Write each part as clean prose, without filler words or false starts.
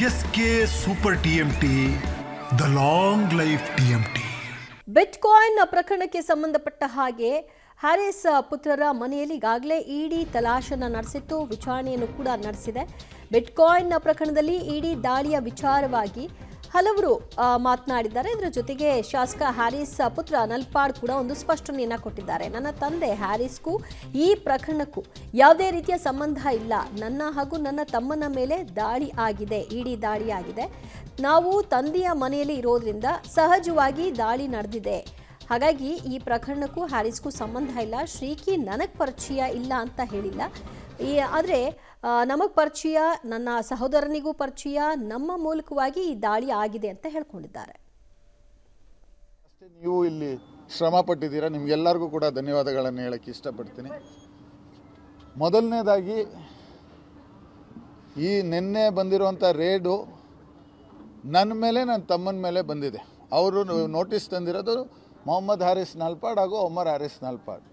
S K super TMT, the long life TMT. Bitcoin ಪ್ರಕರಣಕ್ಕೆ ಸಂಬಂಧಪಟ್ಟ ಹಾಗೆ ಹ್ಯಾರಿಸ್ ಪುತ್ರರ ಮನೆಯಲ್ಲಿ ಈಗಾಗಲೇ ಇಡಿ ತಲಾಶನ ನಡೆಸಿತ್ತು, ವಿಚಾರಣೆಯನ್ನು ಕೂಡ ನಡೆಸಿದೆ. ಬಿಟ್ಕಾಯಿನ್ ಪ್ರಕರಣದಲ್ಲಿ ಇಡಿ ದಾಳಿಯ ವಿಚಾರವಾಗಿ ಹಲವರು ಮಾತನಾಡಿದ್ದಾರೆ. ಇದರ ಜೊತೆಗೆ ಶಾಸಕ ಹ್ಯಾರಿಸ್ ಪುತ್ರ ನಲ್ಪಾಡ್ ಕೂಡ ಒಂದು ಸ್ಪಷ್ಟನೆಯನ್ನ ಕೊಟ್ಟಿದ್ದಾರೆ. ನನ್ನ ತಂದೆ ಹ್ಯಾರಿಸ್ಗೂ ಈ ಪ್ರಕರಣಕ್ಕೂ ಯಾವುದೇ ರೀತಿಯ ಸಂಬಂಧ ಇಲ್ಲ. ನನ್ನ ಹಾಗೂ ನನ್ನ ತಮ್ಮನ ಮೇಲೆ ದಾಳಿ ಆಗಿದೆ, ಇಡಿ ದಾಳಿ ಆಗಿದೆ. ನಾವು ತಂದೆಯ ಮನೆಯಲ್ಲಿ ಇರೋದ್ರಿಂದ ಸಹಜವಾಗಿ ದಾಳಿ ನಡೆದಿದೆ. ಹಾಗಾಗಿ ಈ ಪ್ರಕರಣಕ್ಕೂ ಹ್ಯಾರಿಸ್ಗೂ ಸಂಬಂಧ ಇಲ್ಲ. ಶ್ರೀಕಿ ನನಗೆ ಪರಿಚಯ ಇಲ್ಲ ಅಂತ ಹೇಳಿಲ್ಲ, ಆದರೆ ನಮಗೆ ಪರಿಚಯ, ನನ್ನ ಸಹೋದರನಿಗೂ ಪರಿಚಯ, ನಮ್ಮ ಮೂಲಕವಾಗಿ ಈ ದಾಳಿ ಆಗಿದೆ ಅಂತ ಹೇಳ್ಕೊಂಡಿದ್ದಾರೆ. ನೀವು ಇಲ್ಲಿ ಶ್ರಮ ಪಟ್ಟಿದ್ದೀರಾ, ನಿಮ್ಗೆಲ್ಲರಿಗೂ ಕೂಡ ಧನ್ಯವಾದಗಳನ್ನು ಹೇಳಕ್ಕೆ ಇಷ್ಟಪಡ್ತೀನಿ. ಮೊದಲನೇದಾಗಿ ಈ ನಿನ್ನೆ ಬಂದಿರುವಂಥ ರೇಡು ನನ್ನ ಮೇಲೆ, ನನ್ನ ತಮ್ಮನ ಮೇಲೆ ಬಂದಿದೆ. ಅವರು ನೋಟಿಸ್ ತಂದಿರೋದು ಮೊಹಮ್ಮದ್ ಹ್ಯಾರಿಸ್ ನಲ್ಪಾಡ್ ಹಾಗೂ ಒಮರ್ ಹ್ಯಾರಿಸ್ ನಲ್ಪಾಡ್.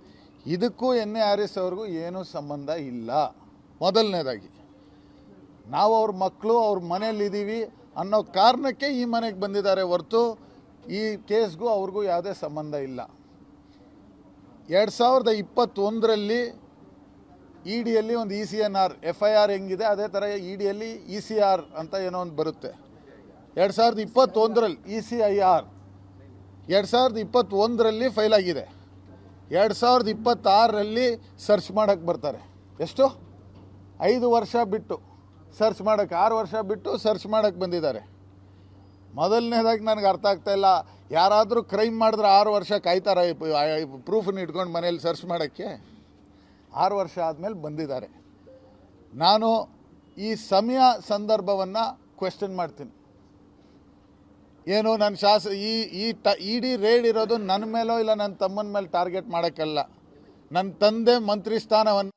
ಇದಕ್ಕೂ ಎನ್ ಎ ಹ್ಯಾರಿಸ್ ಅವ್ರಿಗೂ ಏನೂ ಸಂಬಂಧ ಇಲ್ಲ. ಮೊದಲನೇದಾಗಿ ನಾವು ಅವ್ರ ಮಕ್ಕಳು ಅವ್ರ ಮನೇಲಿದ್ದೀವಿ ಅನ್ನೋ ಕಾರಣಕ್ಕೆ ಈ ಮನೆಗೆ ಬಂದಿದ್ದಾರೆ ಹೊರತು ಈ ಕೇಸ್ಗೂ ಅವ್ರಿಗೂ ಯಾವುದೇ ಸಂಬಂಧ ಇಲ್ಲ. 2021ರಲ್ಲಿ ಇ ಡಿಯಲ್ಲಿ ಒಂದು ECNR FIR ಹೆಂಗಿದೆ ಅದೇ ಥರ ಇ ಡಿಯಲ್ಲಿ ECR ಅಂತ ಏನೋ ಒಂದು ಬರುತ್ತೆ. 2021ರಲ್ಲಿ ECIR 2021ರಲ್ಲಿ ಫೈಲ್ ಆಗಿದೆ. 2026ರಲ್ಲಿ ಸರ್ಚ್ ಮಾಡೋಕ್ಕೆ ಬರ್ತಾರೆ. ಎಷ್ಟು 5 ವರ್ಷ ಬಿಟ್ಟು ಸರ್ಚ್ ಮಾಡೋಕ್ಕೆ, 6 ವರ್ಷ ಬಿಟ್ಟು ಸರ್ಚ್ ಮಾಡೋಕ್ಕೆ ಬಂದಿದ್ದಾರೆ. ಮೊದಲನೇದಾಗಿ ನನಗೆ ಅರ್ಥ ಆಗ್ತಾಯಿಲ್ಲ, ಯಾರಾದರೂ ಕ್ರೈಮ್ ಮಾಡಿದ್ರೆ 6 ವರ್ಷ ಕಾಯ್ತಾರೆ ಪ್ರೂಫನ್ನು ಇಟ್ಕೊಂಡು ಮನೇಲಿ ಸರ್ಚ್ ಮಾಡೋಕ್ಕೆ? 6 ವರ್ಷ ಆದಮೇಲೆ ಬಂದಿದ್ದಾರೆ. ನಾನು ಈ ಸಮಯ ಸಂದರ್ಭವನ್ನು ಕ್ವೆಶ್ಚನ್ ಮಾಡ್ತೀನಿ. ಏನು ನನ್ನ ಇಡಿ ರೇಡ್ ಇರೋದು ನನ್ನ ಮೇಲೋ ಇಲ್ಲ ನನ್ನ ತಮ್ಮನ ಮೇಲೆ ಟಾರ್ಗೆಟ್ ಮಾಡೋಕ್ಕಲ್ಲ. ನನ್ನ ತಂದೆ ಮಂತ್ರಿ ಸ್ಥಾನವನ್ನು